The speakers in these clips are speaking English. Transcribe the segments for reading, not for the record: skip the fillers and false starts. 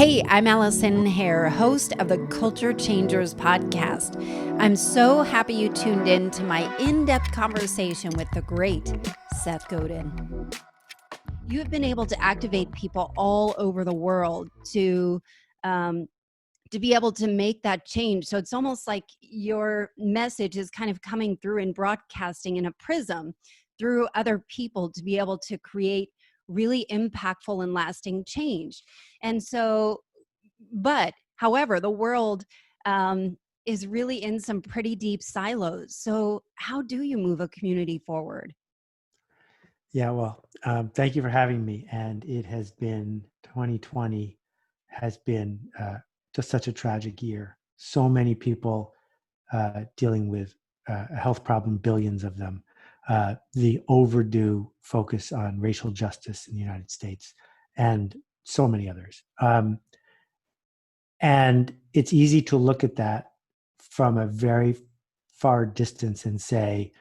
Hey, I'm Allison Hare, host of the Culture Changers podcast. I'm so happy you tuned in to my in-depth conversation with the great Seth Godin. You have been able to activate people all over the world to be able to make that change. So it's almost like your message is kind of coming through and broadcasting in a prism through other people to be able to create really impactful and lasting change. And so, but however, the world is really in some pretty deep silos. So how do you move a community forward? Yeah, well, thank you for having me. And it has been 2020 has been just such a tragic year. So many people dealing with a health problem, billions of them. The overdue focus on racial justice in the United States, and so many others. And it's easy to look at that from a very far distance and say,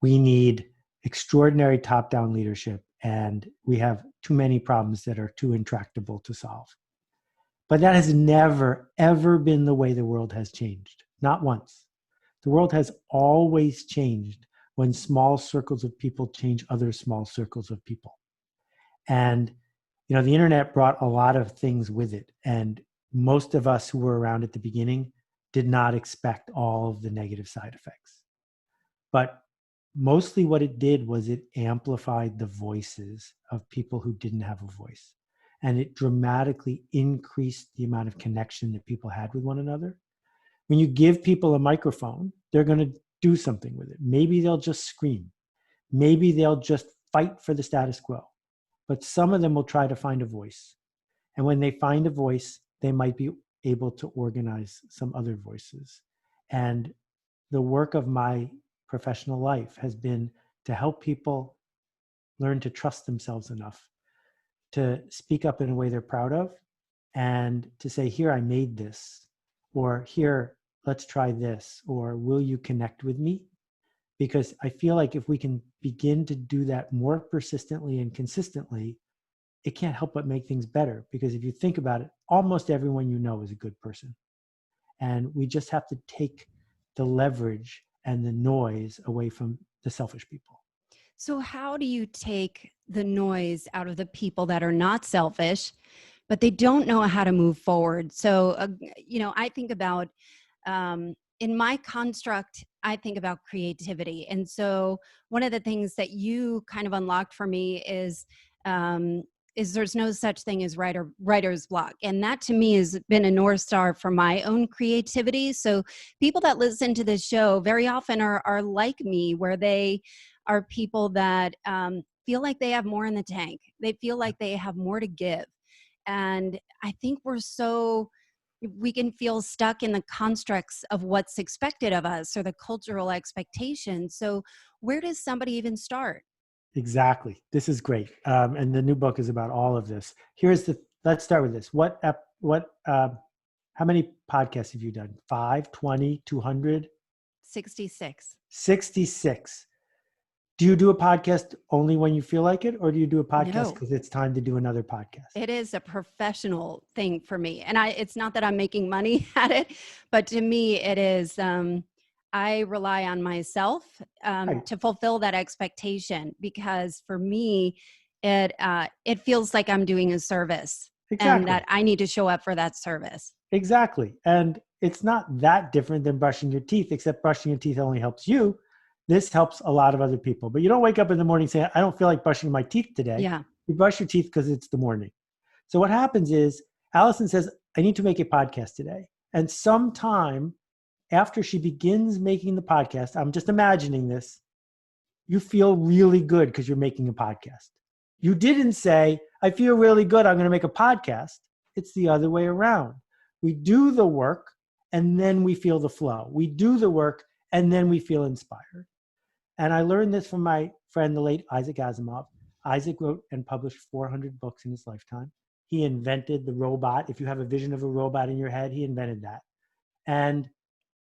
we need extraordinary top-down leadership, and we have too many problems that are too intractable to solve. But that has never, ever been the way the world has changed. Not once. The world has always changed when small circles of people change other small circles of people. And, the internet brought a lot of things with it. And most of us who were around at the beginning did not expect all of the negative side effects. But mostly what it did was it amplified the voices of people who didn't have a voice. And it dramatically increased the amount of connection that people had with one another. When you give people a microphone, they're going to do something with it. Maybe they'll just scream. Maybe they'll just fight for the status quo. But some of them will try to find a voice. And when they find a voice, they might be able to organize some other voices. And the work of my professional life has been to help people learn to trust themselves enough to speak up in a way they're proud of and to say, here, I made this, or here, let's try this, or will you connect with me? Because I feel like if we can begin to do that more persistently and consistently, it can't help but make things better. Because if you think about it, almost everyone you know is a good person. And we just have to take the leverage and the noise away from the selfish people. So how do you take the noise out of the people that are not selfish, but they don't know how to move forward? So, I think about, in my construct, I think about creativity. And so one of the things that you kind of unlocked for me is there's no such thing as writer's block. And that to me has been a North Star for my own creativity. So people that listen to this show very often are like me, where they are people that feel like they have more in the tank. They feel like they have more to give. And I think we can feel stuck in the constructs of what's expected of us or the cultural expectations. So where does somebody even start? Exactly. This is great. And the new book is about all of this. Let's start with this. How many podcasts have you done? 5, 20, 200? 66. 66. Do you do a podcast only when you feel like it, or do you do a podcast No. because it's time to do another podcast? It is a professional thing for me. And it's not that I'm making money at it, but to me, it is, I rely on myself Right. to fulfill that expectation, because for me, it feels like I'm doing a service and Exactly. that I need to show up for that service. Exactly. And it's not that different than brushing your teeth, except brushing your teeth only helps you. This helps a lot of other people. But you don't wake up in the morning saying, I don't feel like brushing my teeth today. Yeah. You brush your teeth because it's the morning. So what happens is Allison says, I need to make a podcast today. And sometime after she begins making the podcast, I'm just imagining this, you feel really good because you're making a podcast. You didn't say, I feel really good, I'm going to make a podcast. It's the other way around. We do the work and then we feel the flow. We do the work and then we feel inspired. And I learned this from my friend, the late Isaac Asimov. Isaac wrote and published 400 books in his lifetime. He invented the robot. If you have a vision of a robot in your head, he invented that. And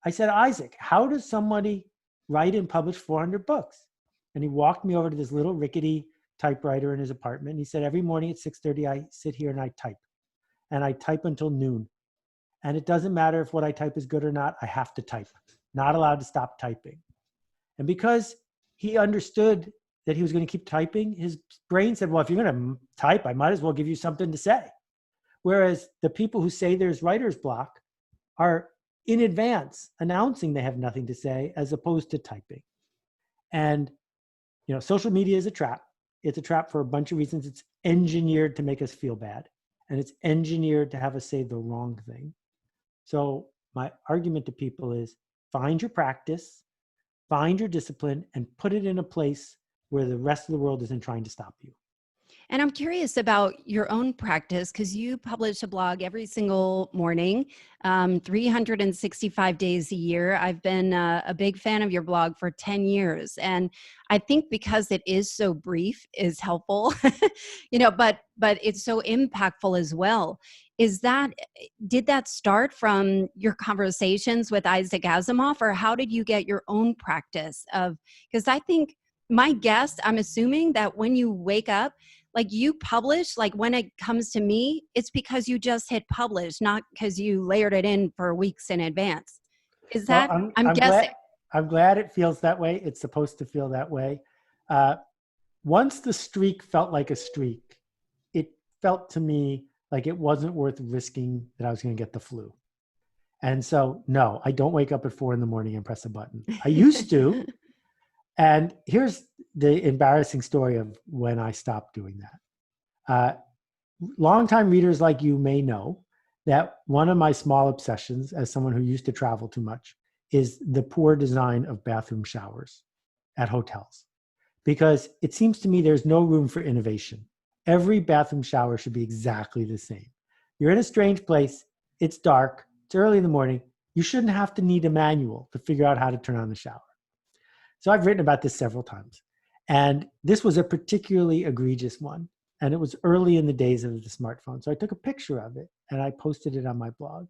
I said, Isaac, how does somebody write and publish 400 books? And he walked me over to this little rickety typewriter in his apartment. And he said, every morning at 6:30, I sit here and I type. and I type until noon. And it doesn't matter if what I type is good or not, I have to type. Not allowed to stop typing. And because he understood that he was going to keep typing, his brain said, well, if you're going to type, I might as well give you something to say. Whereas the people who say there's writer's block are in advance announcing they have nothing to say as opposed to typing. And, social media is a trap. It's a trap for a bunch of reasons. It's engineered to make us feel bad, and it's engineered to have us say the wrong thing. So my argument to people is find your practice, find your discipline, and put it in a place where the rest of the world isn't trying to stop you. And I'm curious about your own practice, because you publish a blog every single morning, 365 days a year. I've been a big fan of your blog for 10 years. And I think because it is so brief is helpful, but it's so impactful as well. Did that start from your conversations with Isaac Asimov, or how did you get your own practice of, because I think my guess, I'm assuming that when you wake up, like you publish, like when it comes to me, it's because you just hit publish, not because you layered it in for weeks in advance. Is Well, that, I'm guessing. I'm glad it feels that way. It's supposed to feel that way. Once the streak felt like a streak, it felt to me like it wasn't worth risking that I was going to get the flu. And so, no, I don't wake up at 4 a.m. and press a button. I used to. And here's the embarrassing story of when I stopped doing that. Longtime readers like you may know that one of my small obsessions, as someone who used to travel too much, is the poor design of bathroom showers at hotels. Because it seems to me there's no room for innovation. Every bathroom shower should be exactly the same. You're in a strange place, it's dark, it's early in the morning, you shouldn't have to need a manual to figure out how to turn on the shower. So I've written about this several times. And this was a particularly egregious one. And it was early in the days of the smartphone. So I took a picture of it and I posted it on my blog.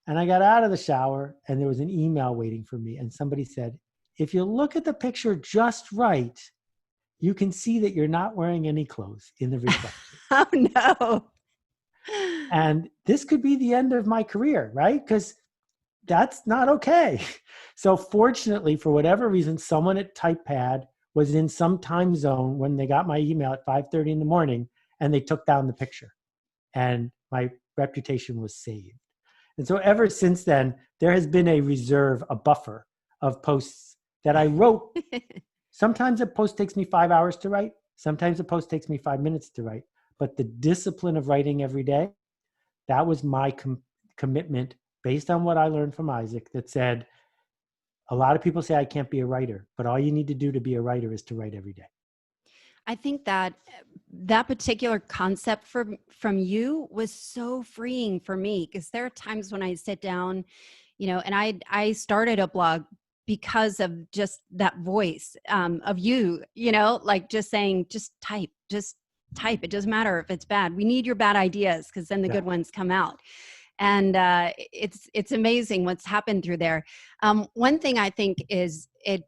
And I got out of the shower and there was an email waiting for me. And somebody said, if you look at the picture just right, you can see that you're not wearing any clothes in the reflection. Oh, no. And this could be the end of my career, right? Because that's not okay. So fortunately, for whatever reason, someone at TypePad was in some time zone when they got my email at 5:30 in the morning and they took down the picture and my reputation was saved. And so ever since then, there has been a reserve, a buffer of posts that I wrote. Sometimes a post takes me 5 hours to write. Sometimes a post takes me 5 minutes to write. But the discipline of writing every day, that was my commitment based on what I learned from Isaac, that said, a lot of people say I can't be a writer, but all you need to do to be a writer is to write every day. I think that particular concept from you was so freeing for me, because there are times when I sit down, and I started a blog because of just that voice of you, like just saying, just type. It doesn't matter if it's bad. We need your bad ideas, because then the good ones come out. And it's amazing what's happened through there. One thing I think is, it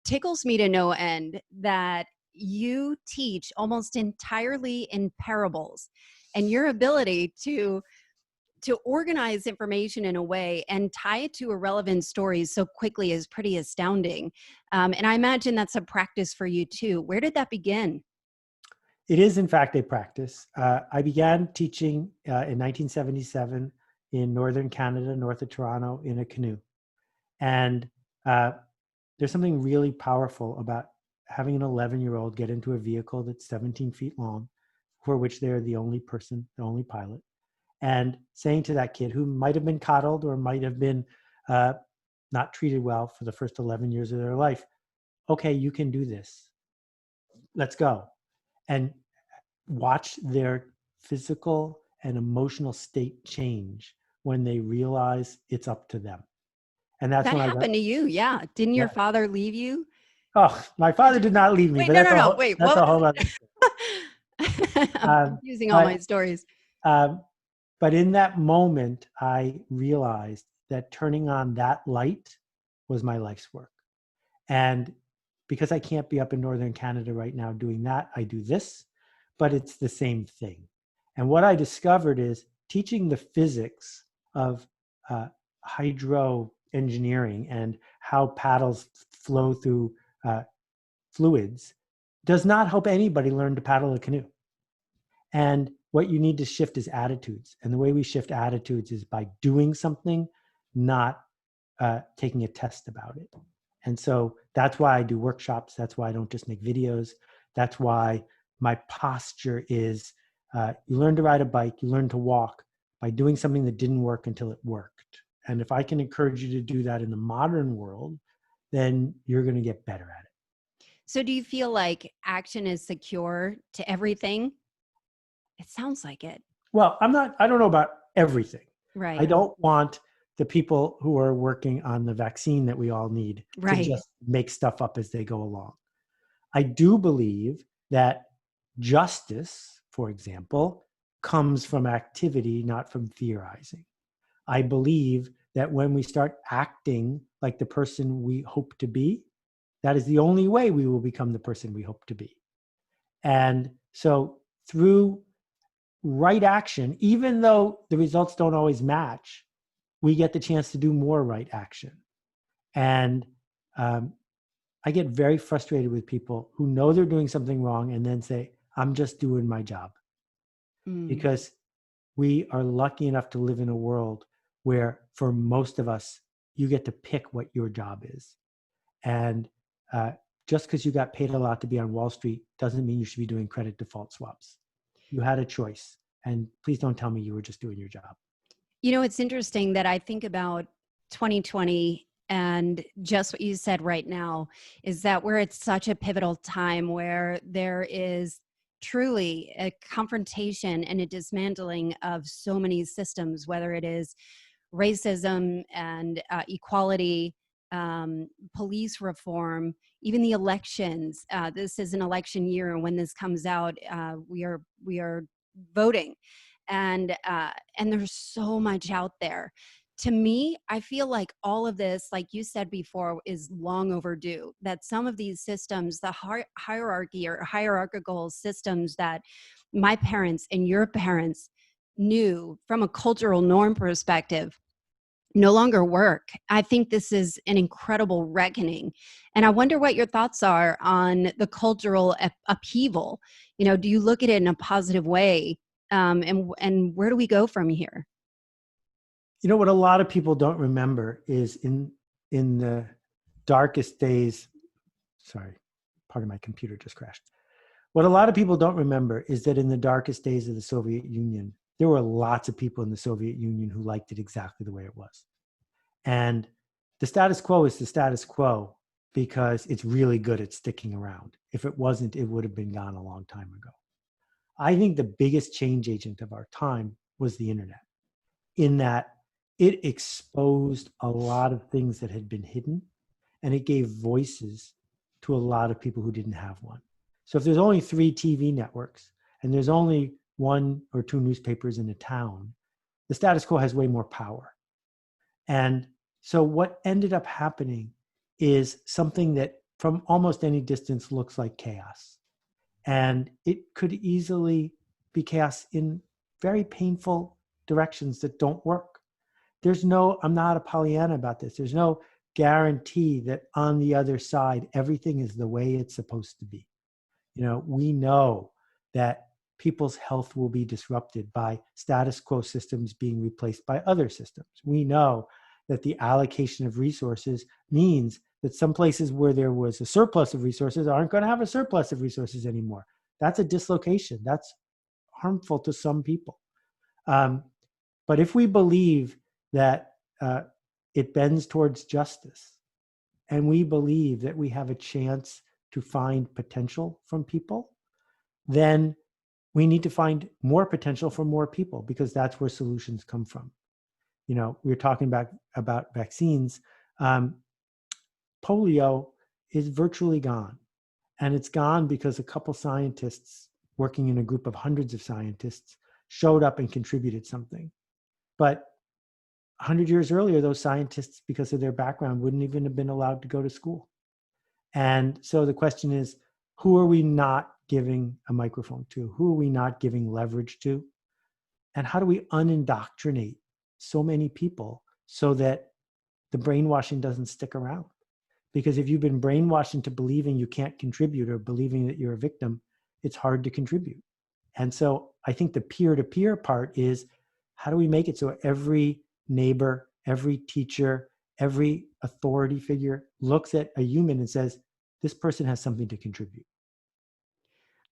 tickles me to no end that you teach almost entirely in parables, and your ability to organize information in a way and tie it to a relevant story so quickly is pretty astounding. And I imagine that's a practice for you too. Where did that begin? It is, in fact, a practice. I began teaching in 1977 in northern Canada, north of Toronto, in a canoe. And there's something really powerful about having an 11-year-old get into a vehicle that's 17 feet long, for which they're the only person, the only pilot, and saying to that kid, who might have been coddled or might have been not treated well for the first 11 years of their life, okay, you can do this. Let's go. And watch their physical and emotional state change when they realize it's up to them. And that's That when happened to you. Yeah. Didn't your father leave you? Oh, my father did not leave me, Wait, but no. Wait, that's a what? whole other I'm confusing all my stories. But in that moment, I realized that turning on that light was my life's work. And because I can't be up in northern Canada right now doing that, I do this, but it's the same thing. And what I discovered is teaching the physics of hydro engineering and how paddles flow through fluids does not help anybody learn to paddle a canoe. And what you need to shift is attitudes. And the way we shift attitudes is by doing something, not taking a test about it. And so that's why I do workshops. That's why I don't just make videos. That's why my posture is you learn to ride a bike, you learn to walk by doing something that didn't work until it worked. And if I can encourage you to do that in the modern world, then you're going to get better at it. So do you feel like action is secure to everything? It sounds like it. Well, I don't know about everything. Right. I don't want the people who are working on the vaccine that we all need to Right. just make stuff up as they go along. I do believe that justice, for example, comes from activity, not from theorizing. I believe that when we start acting like the person we hope to be, that is the only way we will become the person we hope to be. And so through right action, even though the results don't always match, we get the chance to do more right action. And I get very frustrated with people who know they're doing something wrong and then say, I'm just doing my job. Because we are lucky enough to live in a world where, for most of us, you get to pick what your job is. And just because you got paid a lot to be on Wall Street doesn't mean you should be doing credit default swaps. You had a choice. And please don't tell me you were just doing your job. You know, it's interesting that I think about 2020 and just what you said right now is that we're at such a pivotal time where there is truly a confrontation and a dismantling of so many systems, whether it is racism and equality, police reform, even the elections. This is an election year, and when this comes out, we are voting, and there's so much out there. To me, I feel like all of this, like you said before, is long overdue. That some of these systems, the hierarchy or hierarchical systems that my parents and your parents knew from a cultural norm perspective, no longer work. I think this is an incredible reckoning. And I wonder what your thoughts are on the cultural upheaval. You know, do you look at it in a positive way? And where do we go from here? You know, what a lot of people don't remember is in the darkest days, sorry, part of my computer just crashed. What a lot of people don't remember is that in the darkest days of the Soviet Union, there were lots of people in the Soviet Union who liked it exactly the way it was. And the status quo is the status quo because it's really good at sticking around. If it wasn't, it would have been gone a long time ago. I think the biggest change agent of our time was the internet, in that it exposed a lot of things that had been hidden, and it gave voices to a lot of people who didn't have one. So if there's only 3 TV networks and there's only 1 or 2 newspapers in a town, the status quo has way more power. And so what ended up happening is something that from almost any distance looks like chaos. And it could easily be chaos in very painful directions that don't work. I'm not a Pollyanna about this. There's no guarantee that on the other side, everything is the way it's supposed to be. You know, we know that people's health will be disrupted by status quo systems being replaced by other systems. We know that the allocation of resources means that some places where there was a surplus of resources aren't going to have a surplus of resources anymore. That's a dislocation. That's harmful to some people. But if we believe that it bends towards justice, and we believe that we have a chance to find potential from people, then we need to find more potential for more people, because that's where solutions come from. You know, we were talking about vaccines. Polio is virtually gone. And it's gone because a couple scientists working in a group of hundreds of scientists showed up and contributed something. But 100 years earlier, those scientists, because of their background, wouldn't even have been allowed to go to school. And so the question is, who are we not giving a microphone to? Who are we not giving leverage to? And how do we unindoctrinate so many people so that the brainwashing doesn't stick around? Because if you've been brainwashed into believing you can't contribute or believing that you're a victim, it's hard to contribute. And so I think the peer-to-peer part is, how do we make it so every neighbor, every teacher, every authority figure looks at a human and says, this person has something to contribute?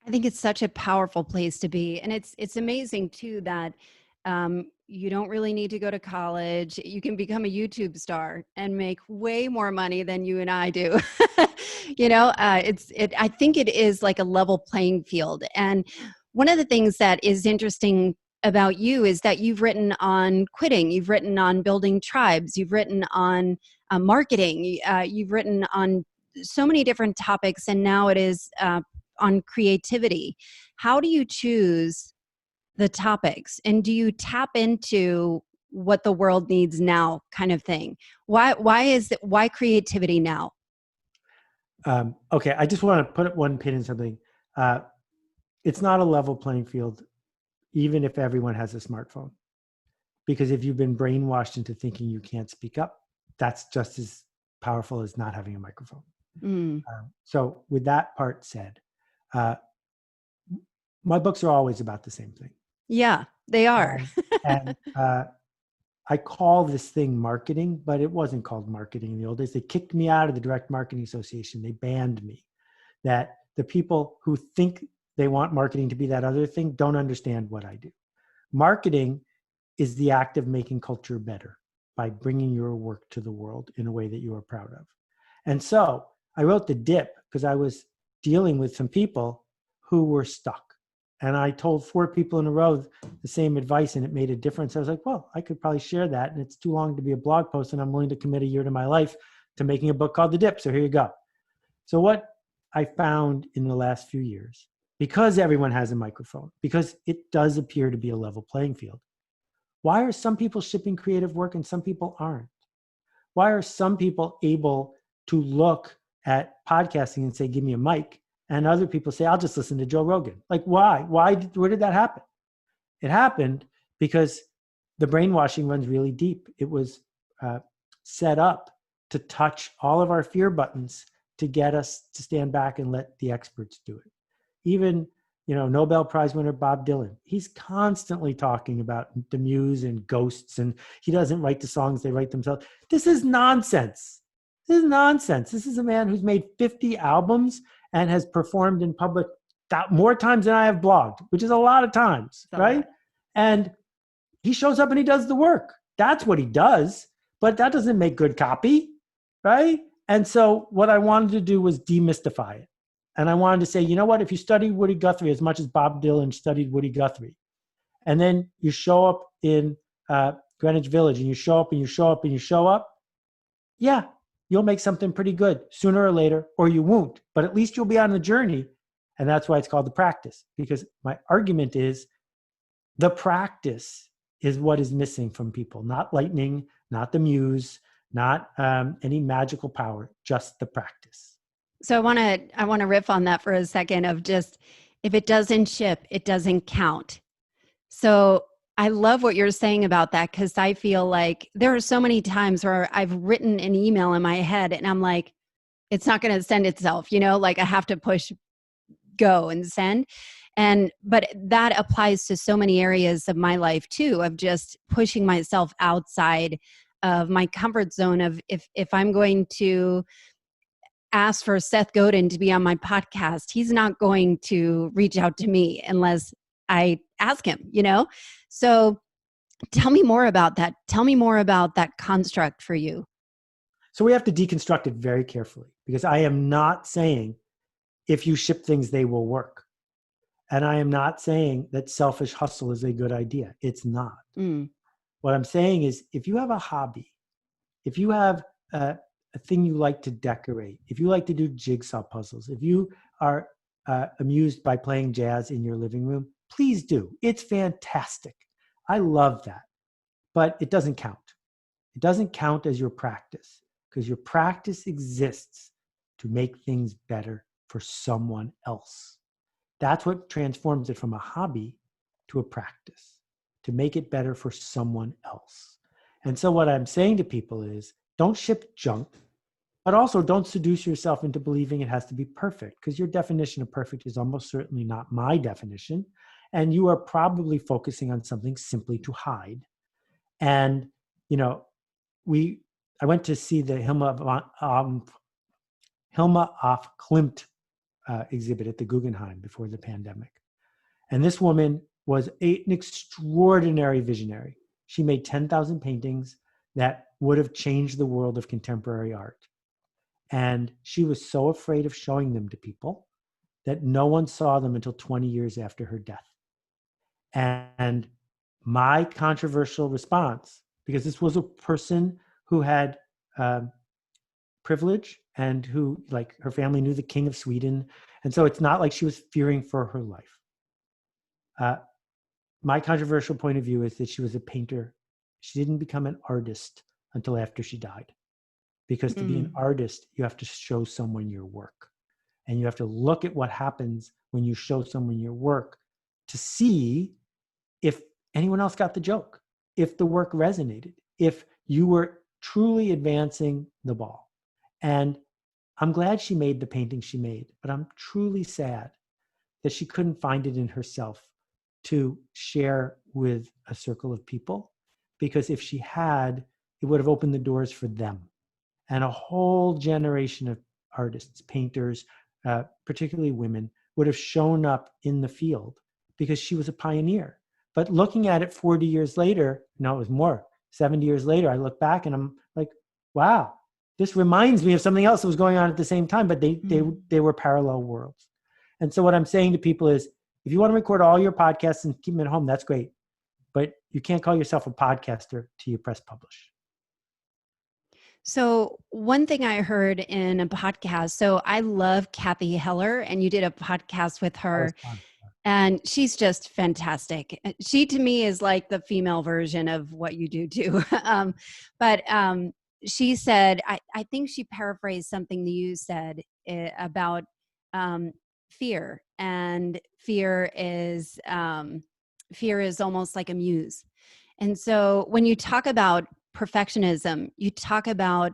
I think it's such a powerful place to be. And it's amazing too that you don't really need to go to college. You can become a YouTube star and make way more money than you and I do. I think it is like a level playing field. And one of the things that is interesting about you is that you've written on quitting, you've written on building tribes, you've written on marketing, you've written on so many different topics, and now it is on creativity. How do you choose the topics, and do you tap into what the world needs now, kind of thing? Why creativity now? Okay, I just want to put one pin in something. It's not a level playing field, even if everyone has a smartphone. Because if you've been brainwashed into thinking you can't speak up, that's just as powerful as not having a microphone. Mm. So with that part said, my books are always about the same thing. Yeah, they are. And I call this thing marketing, but it wasn't called marketing in the old days. They kicked me out of the Direct Marketing Association. They banned me. That the people who think they want marketing to be that other thing don't understand what I do. Marketing is the act of making culture better by bringing your work to the world in a way that you are proud of. And so I wrote The Dip because I was dealing with some people who were stuck. And I told 4 people in a row the same advice, and it made a difference. I was like, well, I could probably share that. And it's too long to be a blog post, and I'm willing to commit a year to my life to making a book called The Dip. So here you go. So what I found in the last few years, because everyone has a microphone, because it does appear to be a level playing field, why are some people shipping creative work and some people aren't? Why are some people able to look at podcasting and say, give me a mic, and other people say, I'll just listen to Joe Rogan? Like, why? Where did that happen? It happened because the brainwashing runs really deep. It was set up to touch all of our fear buttons to get us to stand back and let the experts do it. Even, Nobel Prize winner Bob Dylan, he's constantly talking about the muse and ghosts, and he doesn't write the songs, they write themselves. This is nonsense. This is nonsense. This is a man who's made 50 albums and has performed in public more times than I have blogged, which is a lot of times, right? And he shows up and he does the work. That's what he does, but that doesn't make good copy, right? And so what I wanted to do was demystify it. And I wanted to say, you know what, if you study Woody Guthrie as much as Bob Dylan studied Woody Guthrie, and then you show up in Greenwich Village, and you show up and you show up and you show up, yeah, you'll make something pretty good sooner or later, or you won't. But at least you'll be on the journey. And that's why it's called the practice. Because my argument is the practice is what is missing from people, not lightning, not the muse, not any magical power, just the practice. So I want to riff on that for a second of just, if it doesn't ship, it doesn't count. So I love what you're saying about that, because I feel like there are so many times where I've written an email in my head and I'm like, it's not going to send itself, like I have to push go and send. But that applies to so many areas of my life too, of just pushing myself outside of my comfort zone of, if I'm going to ask for Seth Godin to be on my podcast, he's not going to reach out to me unless I ask him, So tell me more about that. Tell me more about that construct for you. So we have to deconstruct it very carefully, because I am not saying if you ship things, they will work. And I am not saying that selfish hustle is a good idea. It's not. What I'm saying is, if you have a hobby, if you have a thing you like to decorate, if you like to do jigsaw puzzles, if you are amused by playing jazz in your living room, please do. It's fantastic. I love that. But it doesn't count. It doesn't count as your practice, because your practice exists to make things better for someone else. That's what transforms it from a hobby to a practice, to make it better for someone else. And so what I'm saying to people is, don't ship junk, but also don't seduce yourself into believing it has to be perfect, because your definition of perfect is almost certainly not my definition. And you are probably focusing on something simply to hide. And, you know, I went to see the Hilma af Klimt exhibit at the Guggenheim before the pandemic. And this woman was an extraordinary visionary. She made 10,000 paintings that would have changed the world of contemporary art. And she was so afraid of showing them to people that no one saw them until 20 years after her death. And my controversial response, because this was a person who had privilege and who, like, her family knew the King of Sweden. And so it's not like she was fearing for her life. My controversial point of view is that she was a painter. She didn't become an artist until after she died. Because to be an artist, you have to show someone your work. And you have to look at what happens when you show someone your work to see if anyone else got the joke, if the work resonated, if you were truly advancing the ball. And I'm glad she made the painting she made, but I'm truly sad that she couldn't find it in herself to share with a circle of people, because if she had, it would have opened the doors for them. And a whole generation of artists, painters, particularly women, would have shown up in the field because she was a pioneer. But looking at it 40 years later, no, it was more, 70 years later, I look back and I'm like, wow, this reminds me of something else that was going on at the same time, but they were parallel worlds. And so what I'm saying to people is, if you want to record all your podcasts and keep them at home, that's great. But you can't call yourself a podcaster till you press publish. So one thing I heard in a podcast, so I love Kathy Heller, and you did a podcast with her, and she's just fantastic. She, to me, is like the female version of what you do too. But she said, I think she paraphrased something that you said about fear, and fear is almost like a muse. And so when you talk about perfectionism, you talk about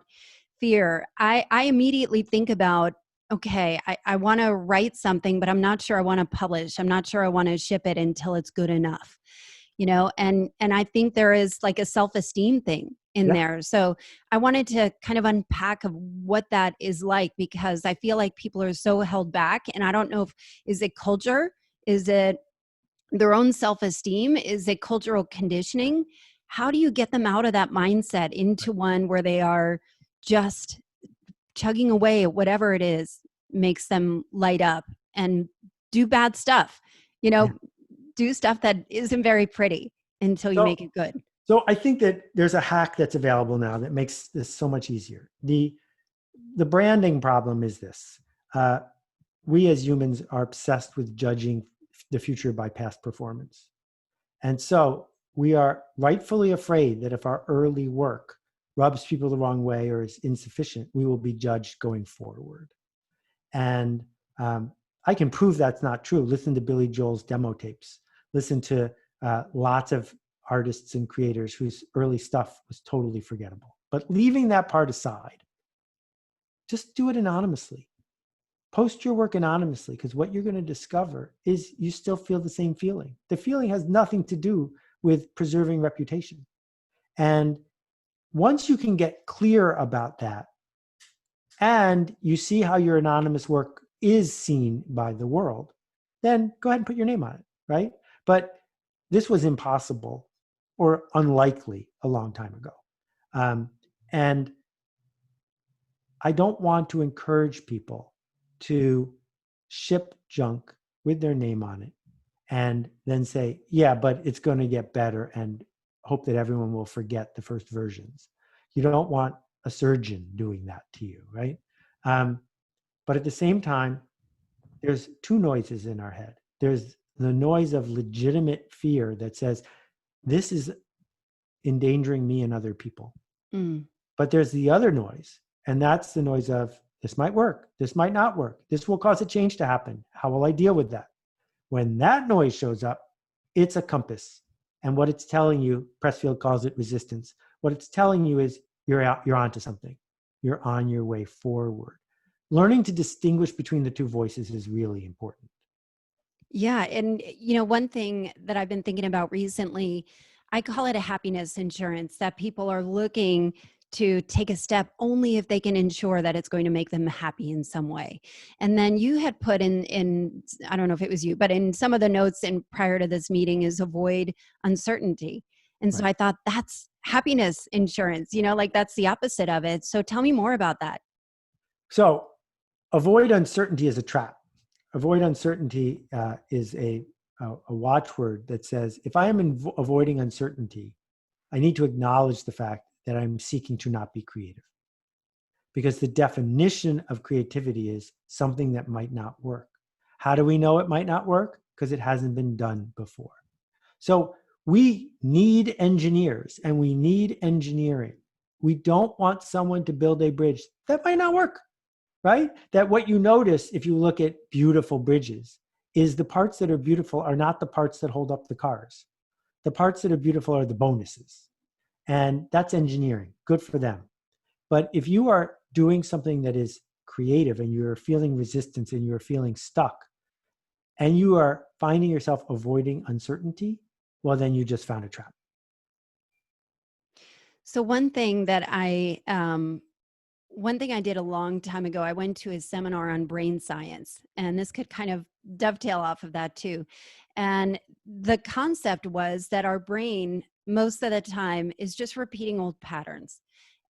fear, I immediately think about, okay, I want to write something, but I'm not sure I want to publish. I'm not sure I want to ship it until it's good enough, you know? And I think there is like a self-esteem thing in there. So I wanted to kind of unpack of what that is like, because I feel like people are so held back, and I don't know is it culture? Is it their own self-esteem? Is it cultural conditioning? How do you get them out of that mindset into one where they are just chugging away at whatever it is makes them light up and do bad stuff, you know, do stuff that isn't very pretty until you make it good? So I think that there's a hack that's available now that makes this so much easier. The branding problem is this. We as humans are obsessed with judging the future by past performance. And so we are rightfully afraid that if our early work rubs people the wrong way or is insufficient, we will be judged going forward. And I can prove that's not true. Listen to Billy Joel's demo tapes. Listen to lots of artists and creators whose early stuff was totally forgettable. But leaving that part aside, just do it anonymously. Post your work anonymously, because what you're going to discover is you still feel the same feeling. The feeling has nothing to do with preserving reputation. And once you can get clear about that, and you see how your anonymous work is seen by the world, then go ahead and put your name on it, right? But this was impossible or unlikely a long time ago. And I don't want to encourage people to ship junk with their name on it and then say, yeah, but it's going to get better, and hope that everyone will forget the first versions. You don't want a surgeon doing that to you, right? But at the same time, there's two noises in our head. There's the noise of legitimate fear that says, this is endangering me and other people. But there's the other noise, and that's the noise of, this might work, this might not work, this will cause a change to happen. How will I deal with that? When that noise shows up, it's a compass. And what it's telling you, Pressfield calls it resistance. What it's telling you is you're onto something. You're on your way forward. Learning to distinguish between the two voices is really important. Yeah. And, one thing that I've been thinking about recently, I call it a happiness insurance, that people are looking to take a step only if they can ensure that it's going to make them happy in some way. And then you had put in, I don't know if it was you, but in some of the notes in prior to this meeting is avoid uncertainty. And so Right. I thought that's happiness insurance, like that's the opposite of it. So tell me more about that. So avoid uncertainty is a trap. Avoid uncertainty is a watchword that says, if I am avoiding uncertainty, I need to acknowledge the fact that I'm seeking to not be creative. Because the definition of creativity is something that might not work. How do we know it might not work? Because it hasn't been done before. So we need engineers and we need engineering. We don't want someone to build a bridge that might not work, right? That what you notice if you look at beautiful bridges is the parts that are beautiful are not the parts that hold up the cars. The parts that are beautiful are the bonuses. And that's engineering. Good for them. But if you are doing something that is creative and you're feeling resistance and you're feeling stuck and you are finding yourself avoiding uncertainty, well, then you just found a trap. So one thing I did a long time ago, I went to a seminar on brain science, and this could kind of dovetail off of that too. And the concept was that our brain, most of the time, is just repeating old patterns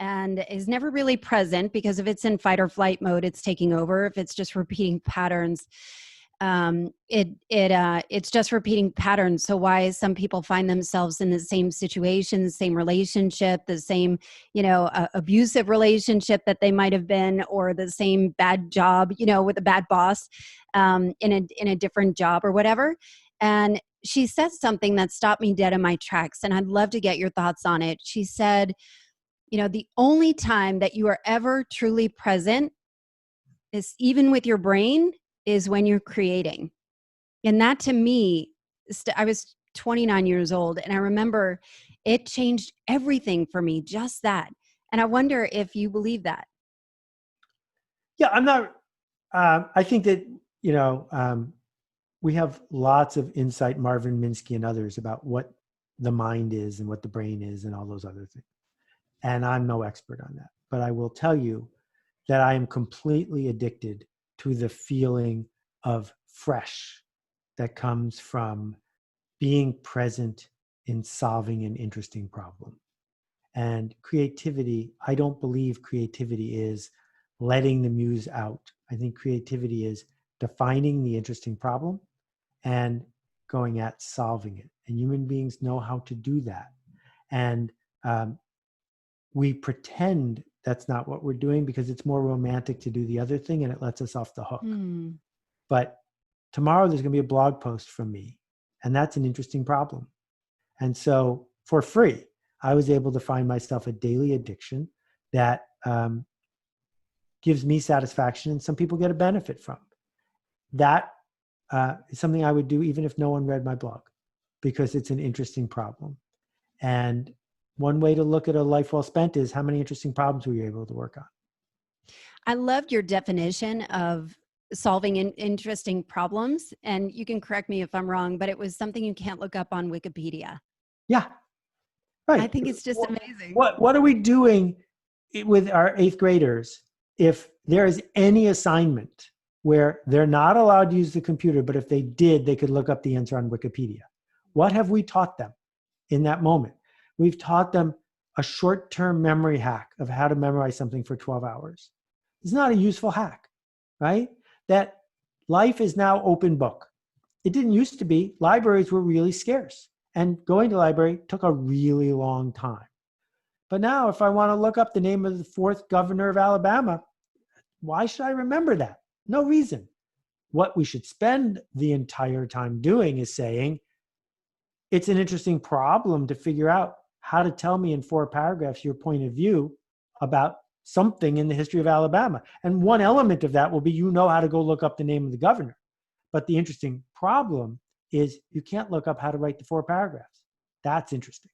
and is never really present, because if it's in fight or flight mode, it's taking over. If it's just repeating patterns, it's just repeating patterns. So why some people find themselves in the same situation, the same relationship, the same, abusive relationship that they might have been, or the same bad job, with a bad boss, in a different job or whatever. And she said something that stopped me dead in my tracks, and I'd love to get your thoughts on it. She said, the only time that you are ever truly present is, even with your brain, is when you're creating. And that, to me, I was 29 years old, and I remember it changed everything for me, just that. And I wonder if you believe that. Yeah, I'm not, I think that, we have lots of insight, Marvin Minsky and others, about what the mind is and what the brain is and all those other things. And I'm no expert on that. But I will tell you that I am completely addicted to the feeling of fresh that comes from being present in solving an interesting problem. And creativity, I don't believe creativity is letting the muse out. I think creativity is defining the interesting problem and going at solving it. And human beings know how to do that. And we pretend that's not what we're doing because it's more romantic to do the other thing and it lets us off the hook. But tomorrow there's going to be a blog post from me, and that's an interesting problem. And so for free, I was able to find myself a daily addiction that gives me satisfaction and some people get a benefit from. That is something I would do even if no one read my blog, because it's an interesting problem. And one way to look at a life well spent is how many interesting problems were you able to work on? I loved your definition of solving interesting problems. And you can correct me if I'm wrong, but it was something you can't look up on Wikipedia. Yeah, right. I think it's just amazing. What are we doing with our 8th graders if there is any assignment where they're not allowed to use the computer, but if they did, they could look up the answer on Wikipedia? What have we taught them in that moment? We've taught them a short-term memory hack of how to memorize something for 12 hours. It's not a useful hack, right? That life is now open book. It didn't used to be. Libraries were really scarce, and going to the library took a really long time. But now if I want to look up the name of the 4th governor of Alabama, why should I remember that? No reason. What we should spend the entire time doing is saying, it's an interesting problem to figure out how to tell me in 4 paragraphs your point of view about something in the history of Alabama. And one element of that will be, how to go look up the name of the governor. But the interesting problem is you can't look up how to write the 4 paragraphs. That's interesting.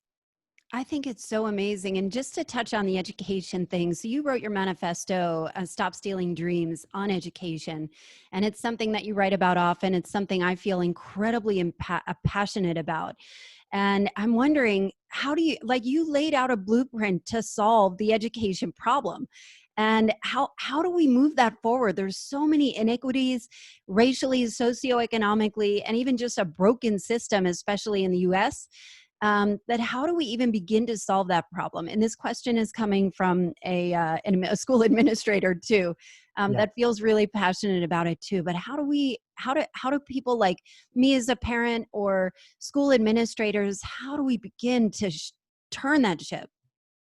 I think it's so amazing. And just to touch on the education thing, so you wrote your manifesto, Stop Stealing Dreams, on education. And it's something that you write about often. It's something I feel incredibly passionate about. And I'm wondering, how do you, like, you laid out a blueprint to solve the education problem. And how do we move that forward? There's so many inequities, racially, socioeconomically, and even just a broken system, especially in the US. That how do we even begin to solve that problem? And this question is coming from a school administrator too, Yeah. that feels really passionate about it too. But how do people like me as a parent or school administrators, how do we begin to turn that ship?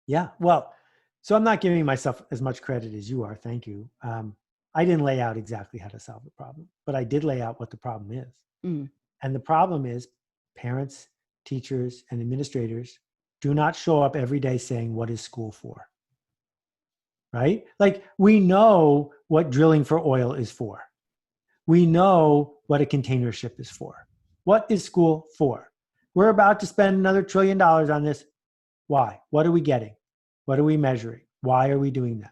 Yeah. Well, so I'm not giving myself as much credit as you are. Thank you. I didn't lay out exactly how to solve the problem, but I did lay out what the problem is. Mm. And the problem is parents, teachers, and administrators do not show up every day saying, what is school for? Right? Like, we know what drilling for oil is for. We know what a container ship is for. What is school for? We're about to spend another $1 trillion on this. Why? What are we getting? What are we measuring? Why are we doing that?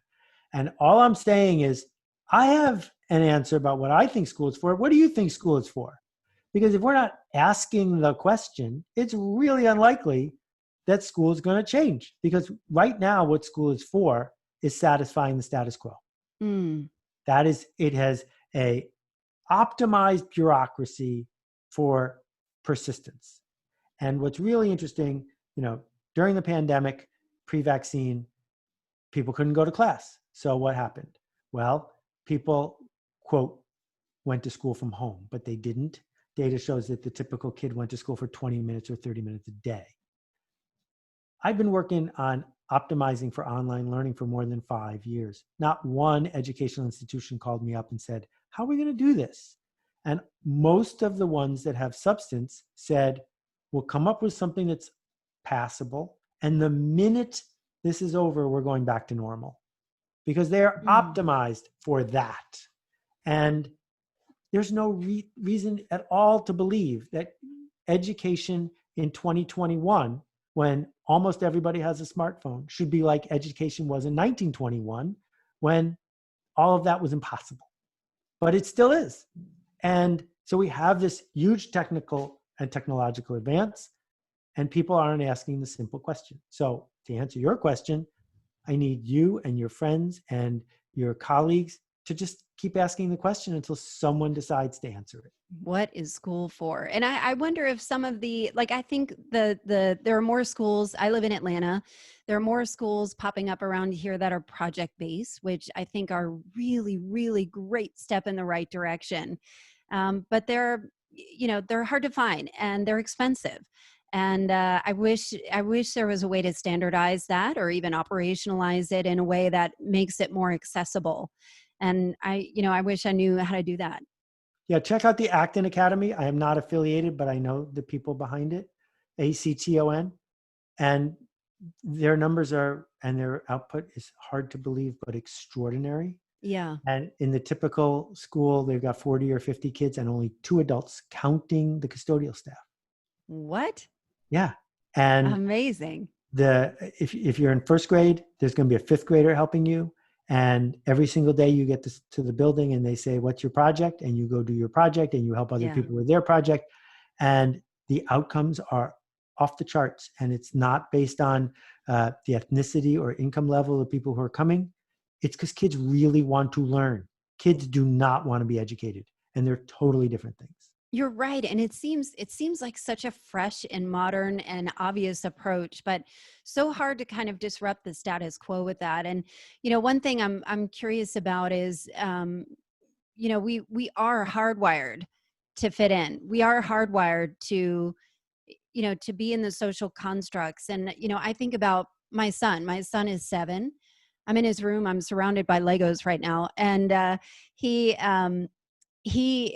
And all I'm saying is, I have an answer about what I think school is for. What do you think school is for? Because if we're not asking the question, it's really unlikely that school is going to change. Because right now, what school is for is satisfying the status quo. Mm. That is, it has a optimized bureaucracy for persistence. And what's really interesting, during the pandemic, pre-vaccine, people couldn't go to class. So what happened? Well, people, quote, went to school from home, but they didn't. Data shows that the typical kid went to school for 20 minutes or 30 minutes a day. I've been working on optimizing for online learning for more than 5 years. Not one educational institution called me up and said, how are we going to do this? And most of the ones that have substance said, we'll come up with something that's passable. And the minute this is over, we're going back to normal because they're optimized for that. And there's no reason at all to believe that education in 2021, when almost everybody has a smartphone, should be like education was in 1921, when all of that was impossible. But it still is. And so we have this huge technical and technological advance, and people aren't asking the simple question. So to answer your question, I need you and your friends and your colleagues to just keep asking the question until someone decides to answer it. What is school for? And I wonder if some of the, like, I think there are more schools. I live in Atlanta. There are more schools popping up around here that are project-based, which I think are really, really great step in the right direction. But they're hard to find and they're expensive. And I wish there was a way to standardize that or even operationalize it in a way that makes it more accessible. And I wish I knew how to do that. Yeah, check out the Acton Academy. I am not affiliated, but I know the people behind it, ACTON. And their numbers and their output is hard to believe, but extraordinary. Yeah. And in the typical school, they've got 40 or 50 kids and only 2 adults, counting the custodial staff. What? Yeah. And amazing. if you're in first grade, there's going to be a 5th grader helping you. And every single day you get to the building and they say, what's your project? And you go do your project and you help other people with their project. And the outcomes are off the charts. And it's not based on the ethnicity or income level of people who are coming. It's because kids really want to learn. Kids do not want to be educated. And they're totally different things. You're right. And it seems like such a fresh and modern and obvious approach, but so hard to kind of disrupt the status quo with that. And, one thing I'm curious about is, we are hardwired to fit in. We are hardwired to, to be in the social constructs. And, I think about my son. My son is 7. I'm in his room. I'm surrounded by Legos right now. And he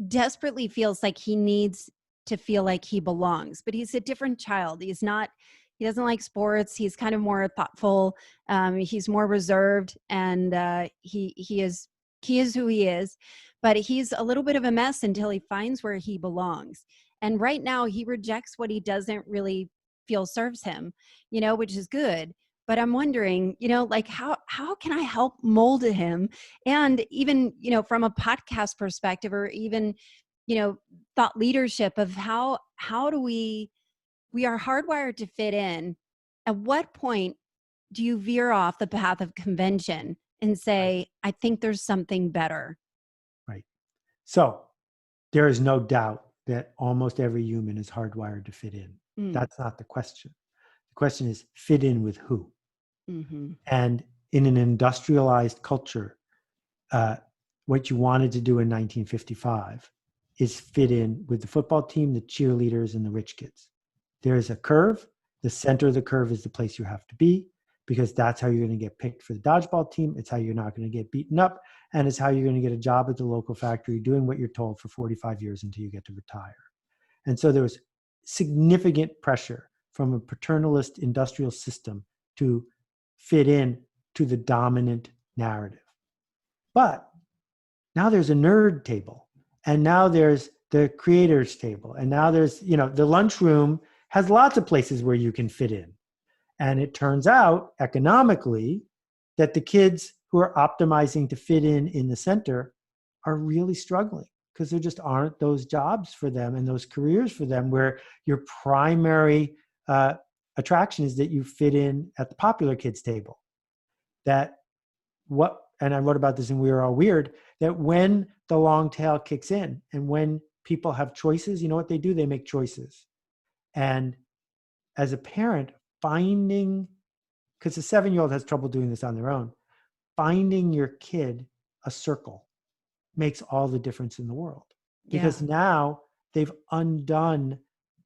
desperately feels like he needs to feel like he belongs, but he's a different child. He doesn't like sports. He's kind of more thoughtful. He's more reserved, and he is He is who he is, but he's a little bit of a mess until he finds where he belongs. And right now he rejects what he doesn't really feel serves him, which is good. But I'm wondering, like how can I help mold him? And even, from a podcast perspective, or even, thought leadership of how do we are hardwired to fit in. At what point do you veer off the path of convention and Right. say, I think there's something better? Right. So there is no doubt that almost every human is hardwired to fit in. Mm. That's not the question. The question is fit in with who? Mm-hmm. And in an industrialized culture, what you wanted to do in 1955 is fit in with the football team, the cheerleaders, and the rich kids. There's a curve. The center of the curve is the place you have to be, because that's how you're going to get picked for the dodgeball team. It's how you're not going to get beaten up. And it's how you're going to get a job at the local factory doing what you're told for 45 years until you get to retire. And so there was significant pressure from a paternalist industrial system to fit in to the dominant narrative. But now there's a nerd table, and now there's the creators table, and now there's, the lunchroom has lots of places where you can fit in. And it turns out economically that the kids who are optimizing to fit in the center are really struggling, because there just aren't those jobs for them and those careers for them where your primary attraction is that you fit in at the popular kids table. And I wrote about this in We Are All Weird, that when the long tail kicks in and when people have choices, you know what they do? They make choices. And as a parent, finding, because a 7-year-old has trouble doing this on their own, finding your kid a circle makes all the difference in the world. Because now they've undone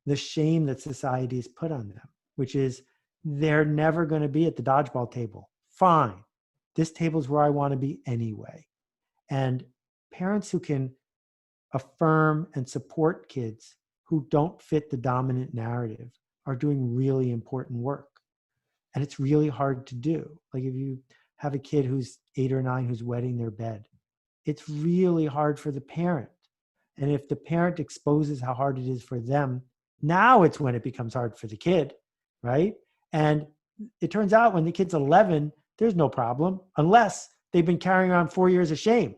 the shame that society has put on them, which is they're never going to be at the dodgeball table. Fine. This table is where I want to be anyway. And parents who can affirm and support kids who don't fit the dominant narrative are doing really important work. And it's really hard to do. Like if you have a kid who's 8 or 9 who's wetting their bed, it's really hard for the parent. And if the parent exposes how hard it is for them, now it's when it becomes hard for the kid, right? And it turns out when the kid's 11, there's no problem unless they've been carrying around 4 years of shame.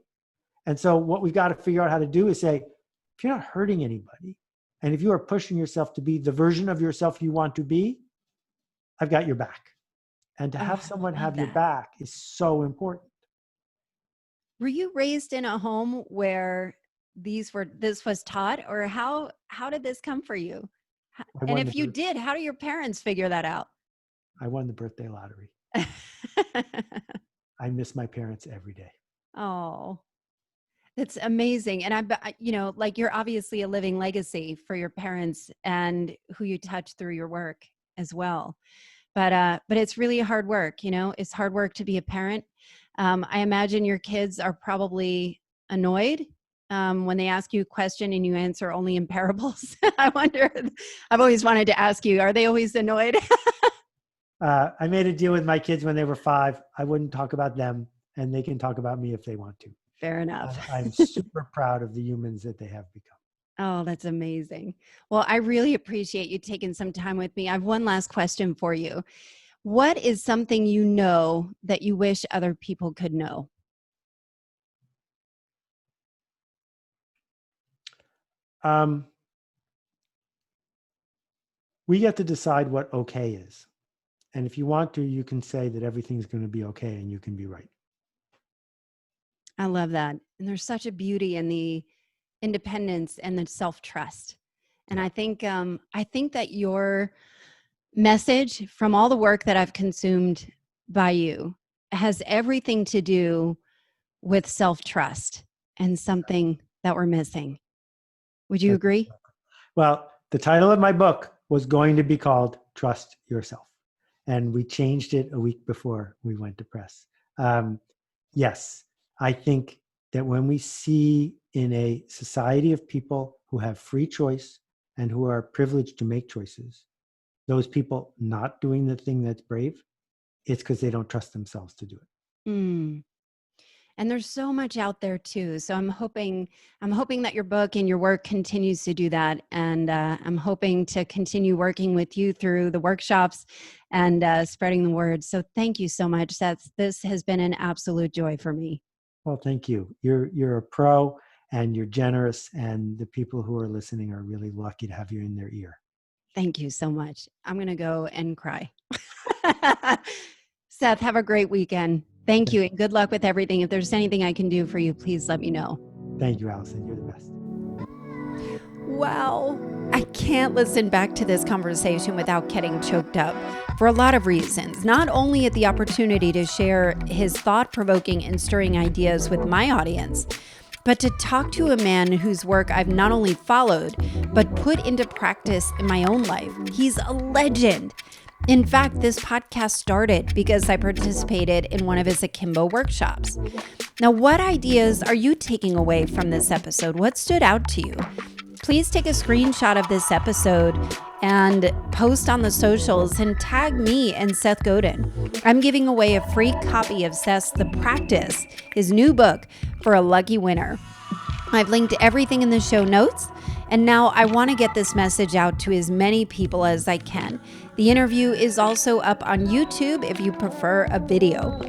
And so what we've got to figure out how to do is say, if you're not hurting anybody, and if you are pushing yourself to be the version of yourself you want to be, I've got your back. And to have someone have your back is so important. Were you raised in a home where this was taught, or how did this come for you? And if you did, how do your parents figure that out? I won the birthday lottery. I miss my parents every day. Oh, that's amazing. And like you're obviously a living legacy for your parents and who you touch through your work as well. But it's really hard work. It's hard work to be a parent. I imagine your kids are probably annoyed when they ask you a question and you answer only in parables. I wonder, I've always wanted to ask you, are they always annoyed? I made a deal with my kids when they were 5. I wouldn't talk about them, and they can talk about me if they want to. Fair enough. I'm super proud of the humans that they have become. Oh, that's amazing. Well, I really appreciate you taking some time with me. I have one last question for you. What is something you know that you wish other people could know? We get to decide what okay is. And if you want to, you can say that everything's going to be okay and you can be right. I love that. And there's such a beauty in the independence and the self-trust. And I think that your message, from all the work that I've consumed by you, has everything to do with self-trust and something that we're missing. Would you agree? Well, the title of my book was going to be called Trust Yourself. And we changed it a week before we went to press. Yes, I think that when we see in a society of people who have free choice and who are privileged to make choices, those people not doing the thing that's brave, it's because they don't trust themselves to do it. Mm. And there's so much out there too. So I'm hoping that your book and your work continues to do that. And I'm hoping to continue working with you through the workshops and spreading the word. So thank you so much, Seth. This has been an absolute joy for me. Well, thank you. You're a pro and you're generous, and the people who are listening are really lucky to have you in their ear. Thank you so much. I'm going to go and cry. Seth, have a great weekend. Thank you, and good luck with everything. If there's anything I can do for you, please let me know. Thank you, Allison. You're the best. Wow. I can't listen back to this conversation without getting choked up for a lot of reasons. Not only at the opportunity to share his thought-provoking and stirring ideas with my audience, but to talk to a man whose work I've not only followed, but put into practice in my own life. He's a legend. In fact, this podcast started because I participated in one of his akimbo workshops. Now, what ideas are you taking away from this episode? What stood out to you? Please take a screenshot of this episode and post on the socials and tag me and Seth Godin. I'm giving away a free copy of Seth's The Practice, his new book, for a lucky winner. I've linked everything in the show notes, and now I want to get this message out to as many people as I can. The interview is also up on YouTube if you prefer a video.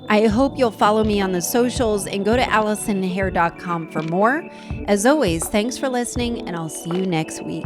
I hope you'll follow me on the socials and go to AllisonHare.com for more. As always, thanks for listening, and I'll see you next week.